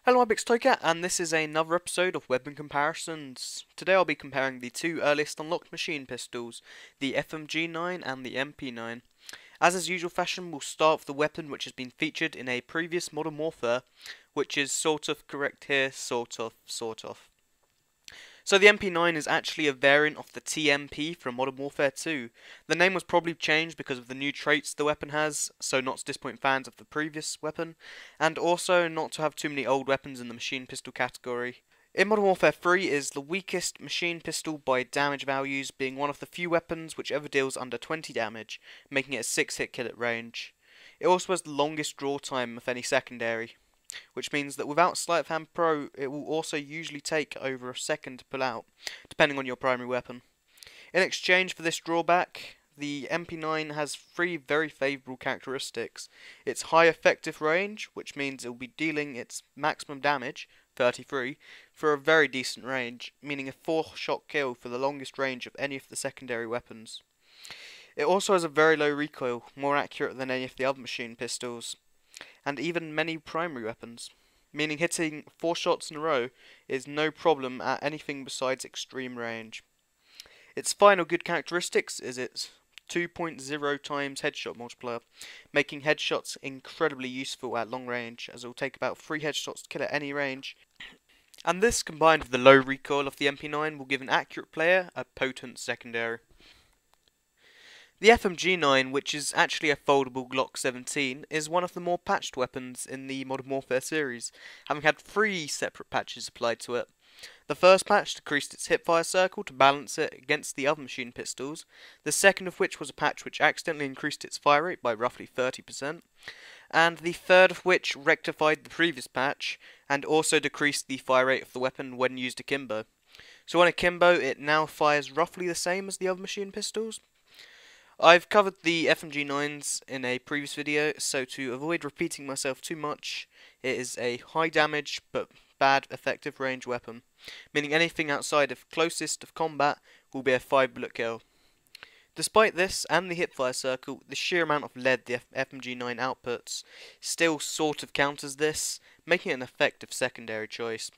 Hello, I'm Big and this is another episode of Weapon Comparisons. Today I'll be comparing the two earliest unlocked machine pistols, the FMG9 and the MP9. As is usual fashion, we'll start with the weapon which has been featured in a previous Modern Warfare, which is sort of correct here, sort of. So the MP9 is actually a variant of the TMP from Modern Warfare 2. The name was probably changed because of the new traits the weapon has, so not to disappoint fans of the previous weapon, and also not to have too many old weapons in the machine pistol category. In Modern Warfare 3 is the weakest machine pistol by damage values, being one of the few weapons which ever deals under 20 damage, making it a 6-hit kill at range. It also has the longest draw time of any secondary, which means that without Sleight of Hand Pro, it will also usually take over a second to pull out, depending on your primary weapon. In exchange for this drawback, the MP9 has three very favourable characteristics. Its high effective range, which means it will be dealing its maximum damage, 33, for a very decent range, meaning a 4-shot kill for the longest range of any of the secondary weapons. It also has a very low recoil, more accurate than any of the other machine pistols, and even many primary weapons, meaning hitting 4 shots in a row is no problem at anything besides extreme range. Its final good characteristics is its 2.0 times headshot multiplier, making headshots incredibly useful at long range, as it will take about 3 headshots to kill at any range. And this, combined with the low recoil of the MP9, will give an accurate player a potent secondary. The FMG9, which is actually a foldable Glock 17, is one of the more patched weapons in the Modern Warfare series, having had 3 separate patches applied to it. The first patch decreased its hipfire circle to balance it against the other machine pistols, the second of which was a patch which accidentally increased its fire rate by roughly 30%, and the third of which rectified the previous patch, and also decreased the fire rate of the weapon when used akimbo. So on akimbo, it now fires roughly the same as the other machine pistols. I've covered the FMG9s in a previous video, so to avoid repeating myself too much, it is a high damage but bad effective range weapon, meaning anything outside of closest of combat will be a 5-bullet kill. Despite this and the hipfire circle, the sheer amount of lead the FMG9 outputs still sort of counters this, making it an effective secondary choice.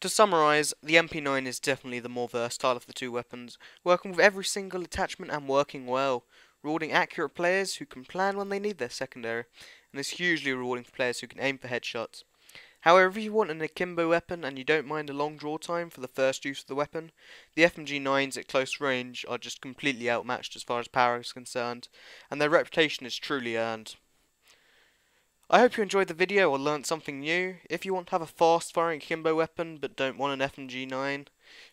To summarise, the MP9 is definitely the more versatile of the two weapons, working with every single attachment and working well, rewarding accurate players who can plan when they need their secondary, and is hugely rewarding for players who can aim for headshots. However, if you want an akimbo weapon and you don't mind a long draw time for the first use of the weapon, the FMG9s at close range are just completely outmatched as far as power is concerned, and their reputation is truly earned. I hope you enjoyed the video or learnt something new. If you want to have a fast-firing akimbo weapon but don't want an FMG9,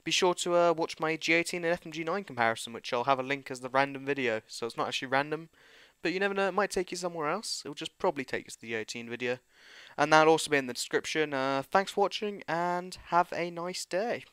be sure to watch my G18 and FMG9 comparison, which I'll have a link as the random video, so it's not actually random, but you never know, it might take you somewhere else. It will just probably take you to the G18 video, and that'll also be in the description. Thanks for watching, and have a nice day.